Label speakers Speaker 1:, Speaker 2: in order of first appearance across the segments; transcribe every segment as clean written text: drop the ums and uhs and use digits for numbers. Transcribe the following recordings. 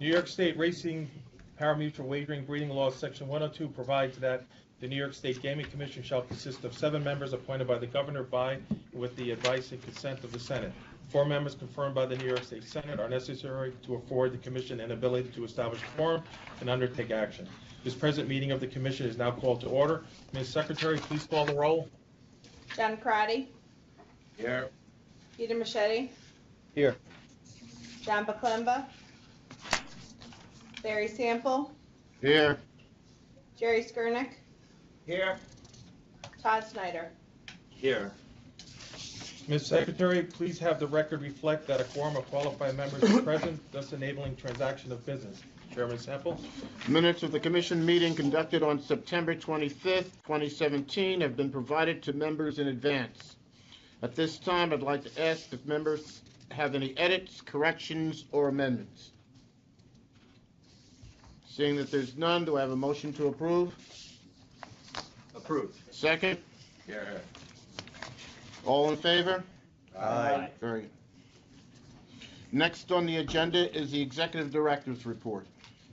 Speaker 1: New York State Racing Pari-Mutuel Wagering Breeding Law, Section 102 provides that the New York State Gaming Commission shall consist of 7 members appointed by the governor by and with the advice and consent of the Senate. 4 members confirmed by the New York State Senate are necessary to afford the commission an ability to establish quorum and undertake action. This present meeting of the commission is now called to order. Ms. Secretary, please call the roll.
Speaker 2: John Crotty.
Speaker 3: Here.
Speaker 2: Peter Machete.
Speaker 3: Here.
Speaker 2: John Baklemba. Barry Sample.
Speaker 3: Here.
Speaker 2: Jerry Skurnick.
Speaker 3: Here.
Speaker 2: Todd Snyder.
Speaker 3: Here.
Speaker 1: Ms. Secretary, please have the record reflect that a quorum of qualified members is present, thus enabling transaction of business. Chairman Sample.
Speaker 4: Minutes of the commission meeting conducted on September 25th, 2017 have been provided to members in advance. At this time, I'd like to ask if members have any edits, corrections, or amendments. Seeing that there's none, do I have a motion to approve?
Speaker 3: Approved.
Speaker 4: Second?
Speaker 3: Here.
Speaker 4: All in favor?
Speaker 3: Aye.
Speaker 4: Very good. Next on the agenda is the Executive Director's Report.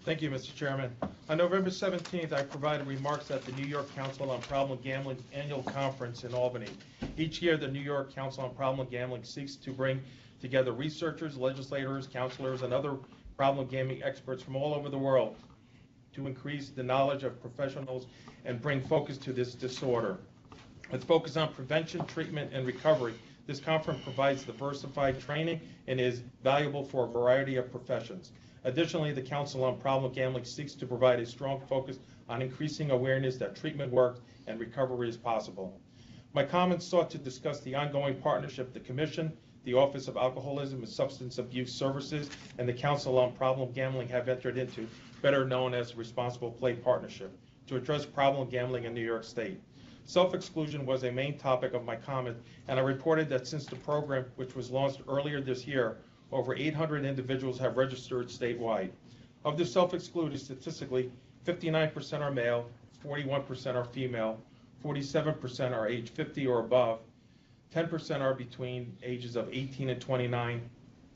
Speaker 1: Thank you, Mr. Chairman. On November 17th, I provided remarks at the New York Council on Problem Gambling annual conference in Albany. Each year, the New York Council on Problem Gambling seeks to bring together researchers, legislators, counselors, and other problem gaming experts from all over the world to increase the knowledge of professionals and bring focus to this disorder. With focus on prevention, treatment, and recovery, this conference provides diversified training and is valuable for a variety of professions. Additionally, the Council on Problem Gambling seeks to provide a strong focus on increasing awareness that treatment works and recovery is possible. My comments sought to discuss the ongoing partnership the Commission, the Office of Alcoholism and Substance Abuse Services, and the Council on Problem Gambling have entered into, better known as the Responsible Play Partnership, to address problem gambling in New York State. Self-exclusion was a main topic of my comment, and I reported that since the program, which was launched earlier this year, over 800 individuals have registered statewide. Of the self-excluded, statistically, 59% are male, 41% are female, 47% are age 50 or above, 10% are between ages of 18 and 29,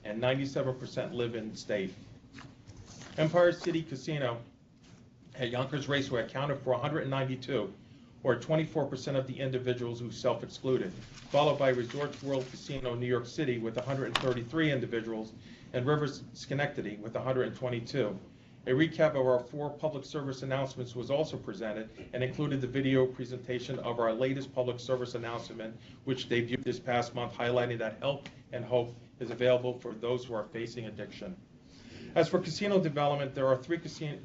Speaker 1: and 97% live in state. Empire City Casino at Yonkers Raceway accounted for 192, or 24% of the individuals who self-excluded, followed by Resorts World Casino New York City with 133 individuals, and Rivers Schenectady with 122. A recap of our 4 public service announcements was also presented and included the video presentation of our latest public service announcement, which debuted this past month, highlighting that help and hope is available for those who are facing addiction. As for casino development, there are 3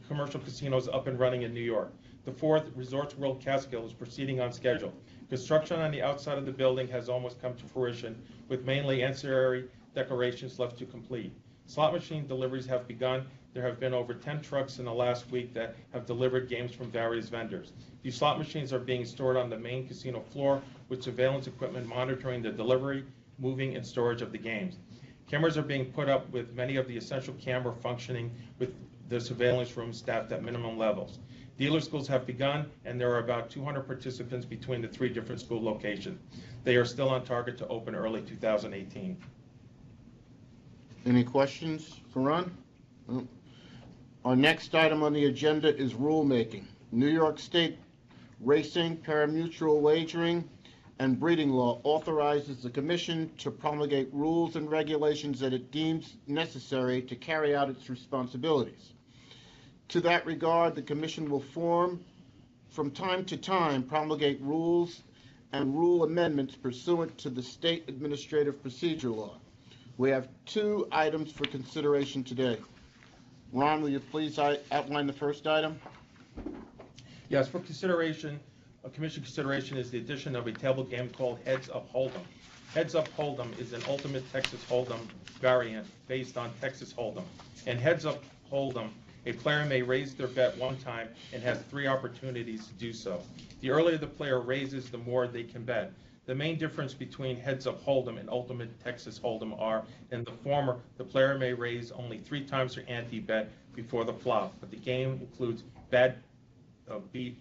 Speaker 1: commercial casinos up and running in New York. The 4th, Resorts World Catskill, is proceeding on schedule. Construction on the outside of the building has almost come to fruition, with mainly ancillary decorations left to complete. Slot machine deliveries have begun. There have been over 10 trucks in the last week that have delivered games from various vendors. These slot machines are being stored on the main casino floor with surveillance equipment monitoring the delivery, moving, and storage of the games. Cameras are being put up with many of the essential camera functioning with the surveillance room staffed at minimum levels. Dealer schools have begun, and there are about 200 participants between the 3 different school locations. They are still on target to open early 2018.
Speaker 4: Any questions for Ron? No. Our next item on the agenda is rulemaking. New York State Racing, Pari-Mutuel Wagering, and Breeding Law authorizes the Commission to promulgate rules and regulations that it deems necessary to carry out its responsibilities. To that regard, the Commission will from time to time, promulgate rules and rule amendments pursuant to the State Administrative Procedure Law. We have 2 items for consideration today. Ron, will you please outline the first item?
Speaker 1: Yes, for consideration, Commission consideration is the addition of a table game called Heads Up Hold'em. Heads Up Hold'em is an ultimate Texas Hold'em variant based on Texas Hold'em. In Heads Up Hold'em, a player may raise their bet one time and has 3 opportunities to do so. The earlier the player raises, the more they can bet. The main difference between Heads Up Hold'em and Ultimate Texas Hold'em are, in the former, the player may raise only 3 times their ante bet before the flop, but the game includes beat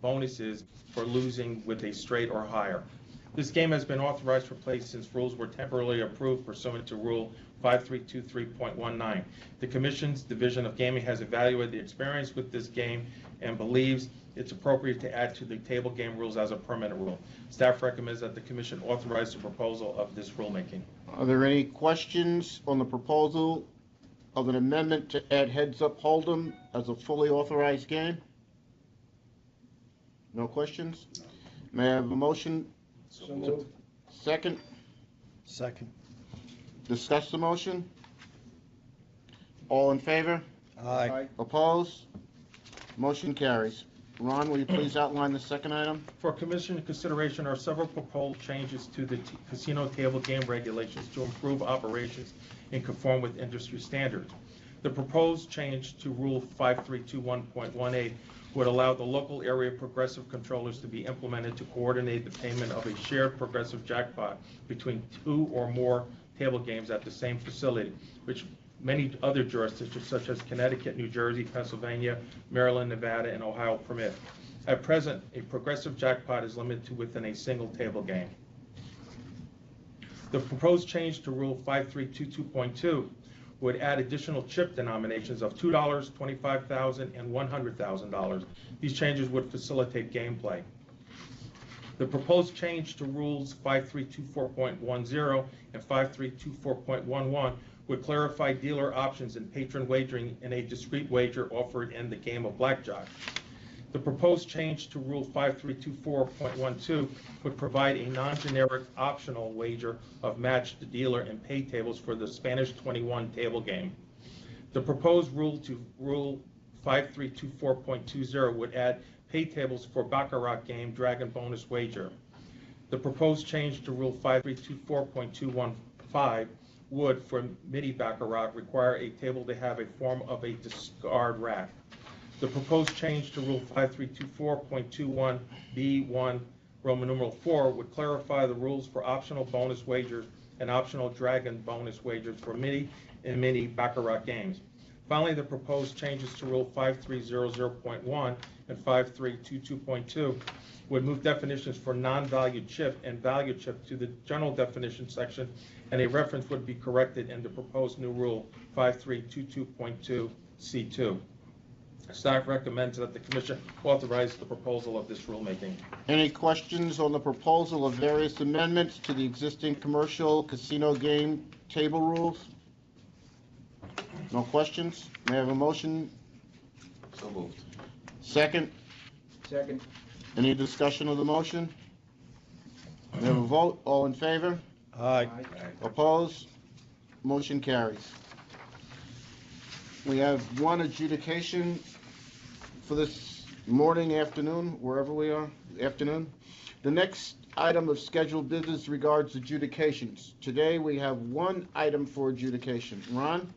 Speaker 1: bonuses for losing with a straight or higher. This game has been authorized for play since rules were temporarily approved pursuant to Rule 5323.19. The Commission's Division of Gaming has evaluated the experience with this game and believes it's appropriate to add to the table game rules as a permanent rule. Staff recommends that the Commission authorize the proposal of this rulemaking.
Speaker 4: Are there any questions on the proposal of an amendment to add Heads Up Hold'em as a fully authorized game? No questions? May I have a motion?
Speaker 3: So moved.
Speaker 4: Second?
Speaker 5: Second.
Speaker 4: Discuss the motion? All in favor?
Speaker 5: Aye.
Speaker 4: Opposed? Motion carries. Ron, will you please outline the second item?
Speaker 1: For Commission consideration are several proposed changes to the casino table game regulations to improve operations and conform with industry standards. The proposed change to Rule 5321.18 would allow the local area progressive controllers to be implemented to coordinate the payment of a shared progressive jackpot between two or more table games at the same facility, which many other jurisdictions such as Connecticut, New Jersey, Pennsylvania, Maryland, Nevada, and Ohio permit. At present, a progressive jackpot is limited to within a single table game. The proposed change to Rule 5322.2 would add additional chip denominations of $2, $25,000, and $100,000. These changes would facilitate gameplay. The proposed change to Rules 5324.10 and 5324.11 would clarify dealer options and patron wagering in a discrete wager offered in the game of blackjack. The proposed change to Rule 5324.12 would provide a non-generic optional wager of match the dealer and pay tables for the Spanish 21 table game. The proposed rule to Rule 5324.20 would add pay tables for Baccarat game Dragon bonus wager. The proposed change to Rule 5324.215 would, for mini Baccarat, require a table to have a form of a discard rack. The proposed change to Rule 5324.21B1, Roman numeral 4, would clarify the rules for optional bonus wagers and optional Dragon bonus wagers for mini and mini Baccarat games. Finally, the proposed changes to Rule 5300.1 and 5322.2 would move definitions for non-valued chip and valued chip to the general definition section, and a reference would be corrected in the proposed new Rule 5322.2C2. Staff recommends that the Commission authorize the proposal of this rulemaking.
Speaker 4: Any questions on the proposal of various amendments to the existing commercial casino game table rules? No questions? May I have a motion?
Speaker 3: So moved.
Speaker 4: Second?
Speaker 3: Second.
Speaker 4: Any discussion of the motion? May I have a vote? All in favor?
Speaker 5: Aye.
Speaker 4: Opposed? Motion carries. We have one adjudication for this morning, afternoon, wherever we are, afternoon. The next item of scheduled business regards adjudications. Today, we have one item for adjudication. Ron?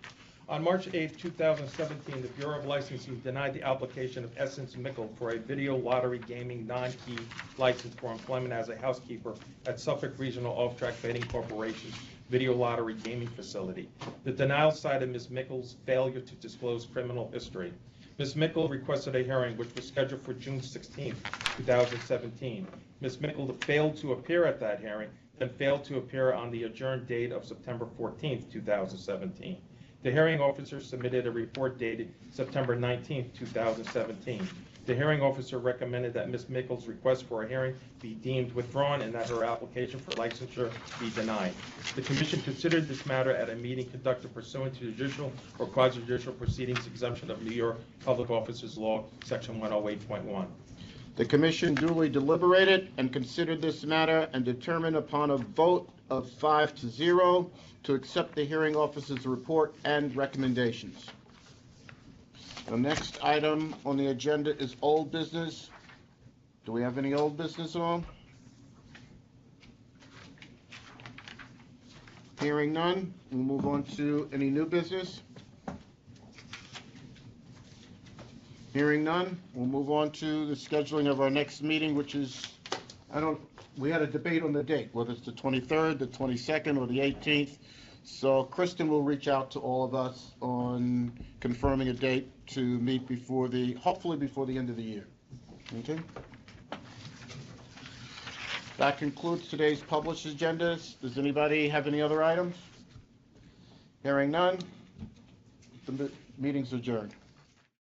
Speaker 1: On March 8, 2017, the Bureau of Licensing denied the application of Essence Mickle for a video lottery gaming non-key license for employment as a housekeeper at Suffolk Regional Off-Track Betting Corporation's video lottery gaming facility. The denial cited Ms. Mickle's failure to disclose criminal history. Ms. Mickle requested a hearing which was scheduled for June 16, 2017. Ms. Mickle failed to appear at that hearing, then failed to appear on the adjourned date of September 14, 2017. The hearing officer submitted a report dated September 19, 2017. The hearing officer recommended that Ms. Mickle's request for a hearing be deemed withdrawn and that her application for licensure be denied. The Commission considered this matter at a meeting conducted pursuant to judicial or quasi-judicial proceedings exemption of New York Public Officers Law, Section 108.1.
Speaker 4: The Commission duly deliberated and considered this matter and determined upon a vote of 5-0 to accept the hearing officer's report and recommendations. The next item on the agenda is old business. Do we have any old business on? Hearing none, we'll move on to any new business. Hearing none, we'll move on to the scheduling of our next meeting, which is, we had a debate on the date, whether it's the 23rd, the 22nd, or the 18th. So Kristen will reach out to all of us on confirming a date to meet hopefully before the end of the year. Okay? That concludes today's published agendas. Does anybody have any other items? Hearing none, the meeting's adjourned.